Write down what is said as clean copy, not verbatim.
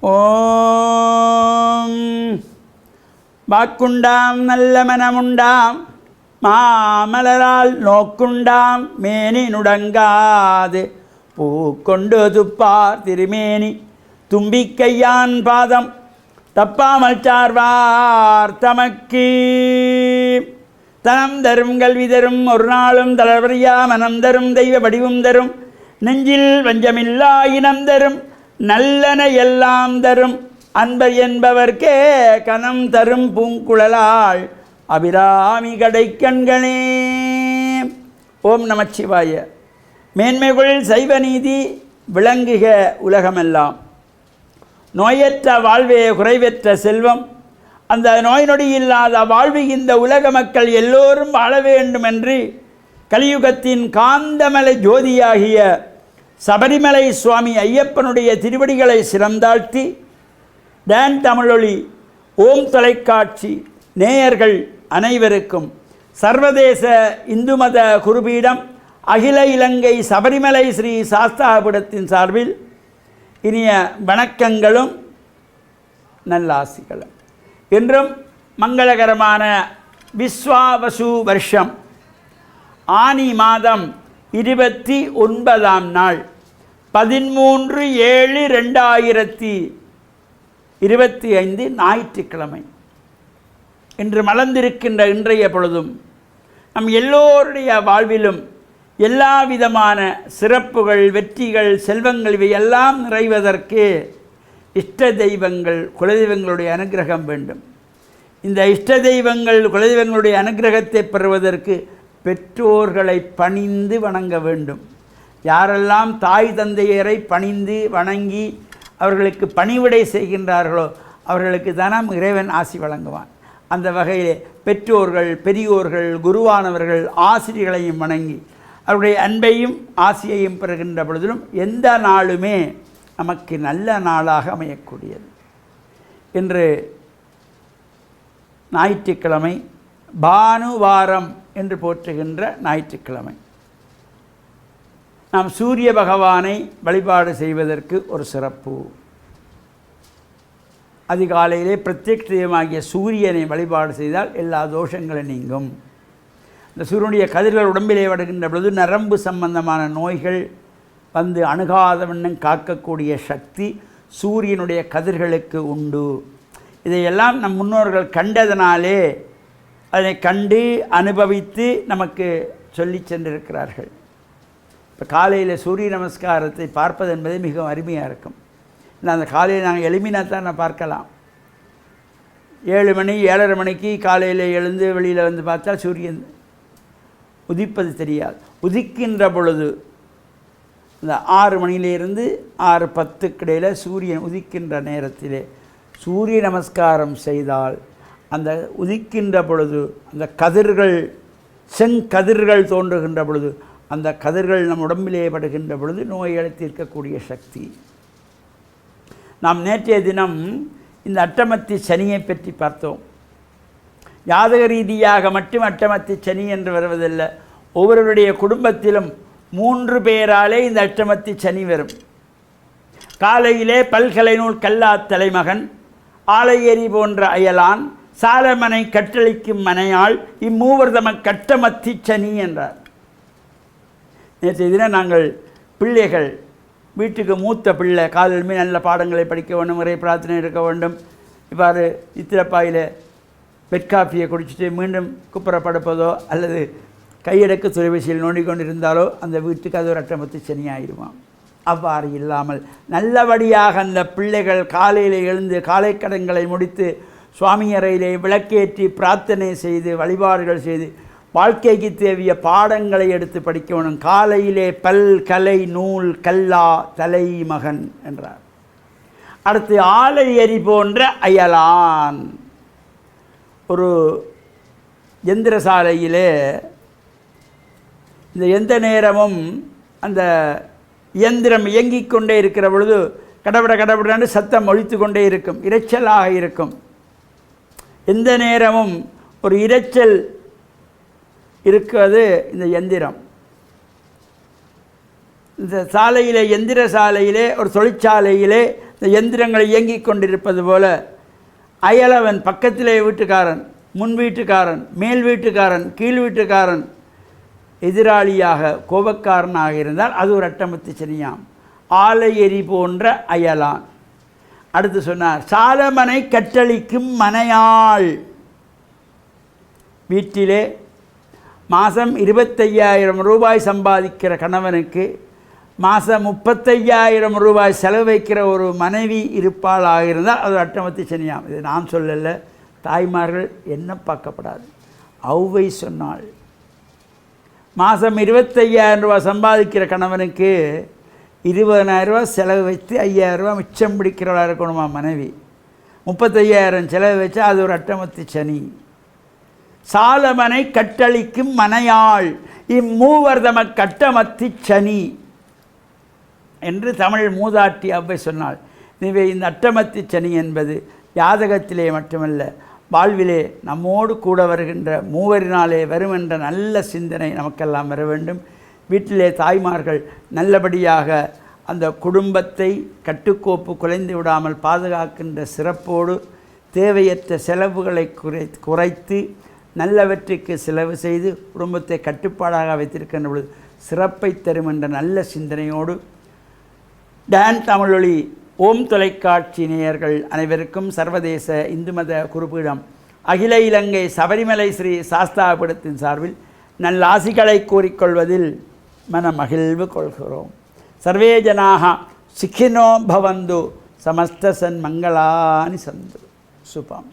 ஓம் வாக்குண்டாம் நல்ல மனமுண்டாம் மாமலரால் நோக்குண்டாம் மேனி நுடங்காது பூக்கொண்டு துப்பார் திருமேனி தும்பிக்கையான் பாதம் தப்பாமல் சார்வார் தமக்கு தனம் தரும் கல்வி தரும் ஒரு நாளும் தளர்வறியா மனம் தரும் தெய்வ வடிவும் தரும் நெஞ்சில் வஞ்சமில்லா இனம் தரும் நல்லன எல்லாம் தரும் அன்பர் என்பவர்க்கே கனம் தரும் பூங்குழலாள் அபிராமி கடைக்கண்களே. ஓம் நமச்சிவாய. மேன்மைகள் சைவ நீதி விளங்குக உலகமெல்லாம். நோயற்ற வாழ்வே குறைவற்ற செல்வம். அந்த நோய் நொடி இல்லாத வாழ்வு இந்த உலக மக்கள் எல்லோரும் வாழ வேண்டும் என்று கலியுகத்தின் காந்தமலை ஜோதியாகிய சபரிமலை சுவாமி ஐயப்பனுடைய திருவடிகளை சிறந்தாழ்த்தி டான் தமிழொலி ஓம் தொலைக்காட்சி நேயர்கள் அனைவருக்கும் சர்வதேச இந்து மத குருபீடம் அகில இலங்கை சபரிமலை ஸ்ரீ சாஸ்தாபுரத்தின் சார்பில் இனிய வணக்கங்களும் நல்லாசிகளும். இன்றும் மங்களகரமான விஸ்வாவசு வருஷம் ஆனி மாதம் 29ஆம் நாள் 13/7/2025 ஞாயிற்றுக்கிழமை. இன்று மலர்ந்திருக்கின்ற இன்றைய பொழுதும் நம் எல்லோருடைய வாழ்விலும் எல்லா விதமான சிறப்புகள் வெற்றிகள் செல்வங்கள் இவையெல்லாம் நிறைவதற்கு இஷ்ட தெய்வங்கள் குலதெய்வங்களுடைய அனுகிரகம் வேண்டும். இந்த இஷ்ட தெய்வங்கள் குலதெய்வங்களுடைய அனுகிரகத்தை பெறுவதற்கு பெற்றோர்களை பணிந்து வணங்க வேண்டும். யாரெல்லாம் தாய் தந்தையரை பணிந்து வணங்கி அவர்களுக்கு பணிவிடை செய்கின்றார்களோ அவர்களுக்கு தானம் இறைவன் ஆசி வழங்குவான். அந்த வகையிலே பெற்றோர்கள் பெரியோர்கள் குருவானவர்கள் ஆசிரியர்களையும் வணங்கி அவருடைய அன்பையும் ஆசியையும் பெறுகின்ற பொழுதிலும் எந்த நாளுமே நமக்கு நல்ல நாளாக அமையக்கூடியது. இன்று ஞாயிற்றுக்கிழமை பானுவாரம் என்று போற்றுகின்ற ஞாயிற்றுக்கிழமை. நாம் சூரிய பகவானை வழிபாடு செய்வதற்கு ஒரு சிறப்பு. அதிகாலையிலே பிரத்யக்ஷ தெய்வமாகிய சூரியனை வழிபாடு செய்தால் எல்லா தோஷங்களும் நீங்கும். இந்த சூரியனுடைய கதிர்கள் உடம்பிலே வருகின்ற பொழுது நரம்பு சம்பந்தமான நோய்கள் வந்து அணுகாத வண்ணம் காக்கக்கூடிய சக்தி சூரியனுடைய கதிர்களுக்கு உண்டு. இதையெல்லாம் நம் முன்னோர்கள் கண்டதனாலே அதனை கண்டு அனுபவித்து நமக்கு சொல்லி சென்றிருக்கிறார்கள். இப்போ காலையில் சூரிய நமஸ்காரத்தை பார்ப்பது என்பது மிகவும் அருமையாக இருக்கும். இல்லை அந்த காலையில் நாங்கள் எளிமையாக தான் நான் பார்க்கலாம். 7 மணி 7:30 மணிக்கு காலையில் எழுந்து வெளியில் வந்து பார்த்தா சூரியன் உதிப்பது தெரியாது. உதிக்கின்ற பொழுது இந்த 6 மணியிலிருந்து 6:10 இடையில் சூரியன் உதிக்கின்ற நேரத்திலே சூரிய நமஸ்காரம் செய்தால் அந்த உதிக்கின்ற பொழுது அந்த கதிர்கள் செங்கதிர்கள் தோன்றுகின்ற பொழுது அந்த கதிர்கள் நம் உடம்பிலே படுகின்ற பொழுது நோய்களை தீர்க்கக்கூடிய சக்தி. நாம் நேற்றைய தினம் இந்த அட்டமத்தி சனியை பற்றி பார்த்தோம். ஜாதக ரீதியாக மட்டும் அட்டமத்தி சனி என்று வருவதில்லை. ஒவ்வொருவருடைய குடும்பத்திலும் 3 பேராலே இந்த அட்டமத்தி சனி வரும். காலையிலே பல்கலை நூல் கல்லா தலைமகன் ஆலையேறி போன்ற அயலான் சாலமனை கட்டளிக்கும் மனையாள் இம்மூவர் தம கட்டமத்தி சனி என்றார். நேற்றைய தினம் நாங்கள் பிள்ளைகள் வீட்டுக்கு மூத்த பிள்ளை காலையிலுமே நல்ல பாடங்களை படிக்க வேண்டும், நிறைய பிரார்த்தனை இருக்க வேண்டும். இவ்வாறு இத்திரப்பாயில் பெட்காஃபியை குடிச்சிட்டு மீண்டும் குப்புறப்படுப்பதோ அல்லது கையடக்கு தொலைபேசியில் நோண்டிக்கொண்டிருந்தாலோ அந்த வீட்டுக்கு அது ஒரு அட்டமத்து சனி ஆயிடுவான். அவ்வாறு இல்லாமல் நல்லபடியாக அந்த பிள்ளைகள் காலையில் எழுந்து காலை கடன்களை முடித்து சுவாமி அறையிலே விளக்கேற்றி பிரார்த்தனை செய்து வழிபாடுகள் செய்து வாழ்க்கைக்கு தேவைய பாடங்களை எடுத்து படிக்கணும். காலையிலே பல் கலை நூல் கல்லா தலைமகன் என்றார். அடுத்து ஆலை எரி போன்ற அயலான். ஒரு எந்திரசாலையிலே இந்த எந்த நேரமும் அந்த இயந்திரம் இயங்கிக் கொண்டே இருக்கிற பொழுது கடவுட கடவுடன்னு சத்தம் ஒலித்து கொண்டே இருக்கும், இரைச்சலாக இருக்கும். எந்த நேரமும் ஒரு இரைச்சல் இருக்கிறது இந்த எந்திரம். இந்த சாலையிலே எந்திர சாலையிலே ஒரு தொழிற்சாலையிலே இந்த எந்திரங்கள் இயங்கிக் கொண்டிருப்பது போல அயலவன், பக்கத்திலே வீட்டுக்காரன், முன் வீட்டுக்காரன், மேல் வீட்டுக்காரன், கீழ் வீட்டுக்காரன் எதிராளியாக கோபக்காரனாக இருந்தால் அது ஒரு அட்டமத்து சனியாம். ஆலை எரி போன்ற அயலான். அடுத்து சொன்னார், சாலமனை கட்டளிக்கும் மனையாள். வீட்டிலே மாதம் 25,000 ரூபாய் சம்பாதிக்கிற கணவனுக்கு மாதம் 35,000 ரூபாய் செலவு வைக்கிற ஒரு மனைவி இருப்பாளாக இருந்தால் அது அட்டமத்து சனியாம். இது நான் சொல்லலை, தாய்மார்கள் என்ன பார்க்கப்படாது. ஔவை சொன்னாள். மாதம் 25,000 ரூபாய் சம்பாதிக்கிற கணவனுக்கு 20,000 ரூபா செலவு வைத்து 5,000 ரூபா மிச்சம் பிடிக்கிறவளாக இருக்கணுமா மனைவி. 35,000 செலவு வச்சா அது ஒரு அட்டமத்து சனி. சாலமனை கட்டளிக்கும் மனையாள் இம்மூவர் தம கட்டமத்து சனி என்று தமிழ் மூதாட்டி ஔவை சொன்னாள். எனவே இந்த அட்டமத்து சனி என்பது ஜாதகத்திலே மட்டுமல்ல, வாழ்விலே நம்மோடு கூட வருகின்ற மூவரினாலே வரும் என்ற நல்ல சிந்தனை நமக்கெல்லாம் வர வேண்டும். வீட்டிலே தாய்மார்கள் நல்லபடியாக அந்த குடும்பத்தை கட்டுக்கோப்பு குலைந்து விடாமல் பாதுகாக்கின்ற சிறப்போடு தேவையற்ற செலவுகளை குறைத்து நல்லவற்றுக்கு செலவு செய்து குடும்பத்தை கட்டுப்பாடாக வைத்திருக்கின்ற பொழுது சிறப்பை தரும் என்ற நல்ல சிந்தனையோடு டான் தமிழொலி ஓம் தொலைக்காட்சி நேயர்கள் அனைவருக்கும் சர்வதேச இந்து மத குருபீடம் அகில இலங்கை சபரிமலை ஸ்ரீ சாஸ்தாபீடத்தின் சார்பில் நல்லாசிகளை கூறிக்கொள்வதில் மன மகிழ்வு கொள்கிறோம். சர்வே ஜனாக சுகினோ பவந்து சமஸ்த சன்மங்களானி சந்து சுபம்.